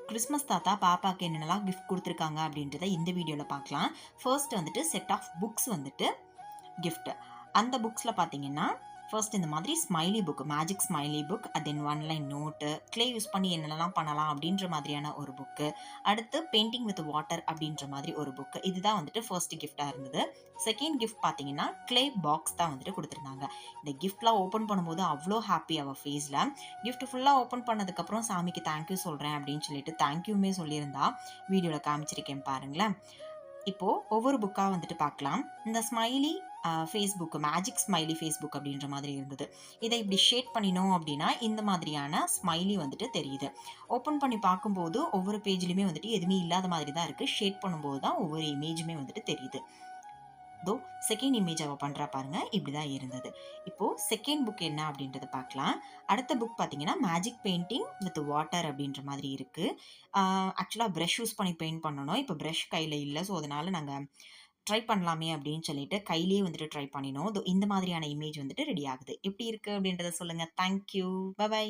Christmas தாத்தா பாப்பாக்கு என்னென்னலாம் கிஃப்ட் குடுத்துருக்காங்க அப்படின்றத இந்த வீடியோல பார்க்கலாம். ஃபர்ஸ்ட் வந்துட்டு செட் ஆஃப் புக்ஸ் வந்துட்டு கிஃப்ட். அந்த புக்ஸ்ல பார்த்தீங்கன்னா, ஃபர்ஸ்ட் இந்த மாதிரி smiley book, magic smiley book, then one line note, clay use பண்ணி என்னென்னலாம் பண்ணலாம் அப்படின்ற மாதிரியான ஒரு புக்கு. அடுத்து பெயிண்டிங் வித் வாட்டர் அப்படின்ற மாதிரி ஒரு புக். இதுதான் வந்துட்டு ஃபர்ஸ்ட் கிஃப்ட்டா இருந்தது. செகண்ட் கிஃப்ட் பார்த்தீங்கன்னா, க்ளே பாக்ஸ் தான் வந்துட்டு குடுத்துருந்தாங்க. இந்த கிஃப்ட்லாம் ஓப்பன் பண்ணும்போது அவ்ளோ ஹாப்பி அவ ஃபேஸ்ல. கிஃப்ட் ஃபுல்லா ஓப்பன் பண்ணதுக்கப்புறம் சாமிக்கு தேங்க் யூ சொல்றேன் அப்படின்னு சொல்லிட்டு தேங்க் யூமே சொல்லியிருந்தா. வீடியோல காமிச்சிருக்கேன் பாருங்களேன். இப்போ ஒவ்வொரு புக்கா வந்துட்டு பார்க்கலாம். இந்த smiley Facebook, magic smiley Facebook அப்படின்ற மாதிரி இருந்தது. இதை இப்படி ஷேட் பண்ணினோம் அப்படின்னா, இந்த மாதிரியான ஸ்மைலி வந்துட்டு தெரியுது. ஓப்பன் பண்ணி பார்க்கும்போது ஒவ்வொரு பேஜ்லயுமே வந்துட்டு எதுவுமே இல்லாத மாதிரி தான் இருக்கு. ஷேட் பண்ணும்போது தான் ஒவ்வொரு இமேஜுமே வந்துட்டு தெரியுது. தோ செகண்ட் இமேஜ் அவ பண்றா பாருங்க. இப்படிதான் இருந்தது. இப்போ செகண்ட் புக் என்ன அப்படின்றத பார்க்கலாம். அடுத்த புக் பார்த்தீங்கன்னா, மேஜிக் பெயிண்டிங் வித் வாட்டர் அப்படின்ற மாதிரி இருக்கு. ஆக்சுவலா பிரஷ் யூஸ் பண்ணி பெயிண்ட் பண்ணணும். இப்போ பிரஷ் கையில இல்ல. ஸோ அதனால நாங்க ட்ரை பண்ணலாமே அப்படின்னு சொல்லிட்டு கையிலேயே வந்துட்டு ட்ரை பண்ணினோம். இந்த மாதிரியான இமேஜ் வந்துட்டு ரெடி ஆகுது. எப்படி இருக்கு அப்படின்றத சொல்லுங்க. Thank you. Bye by.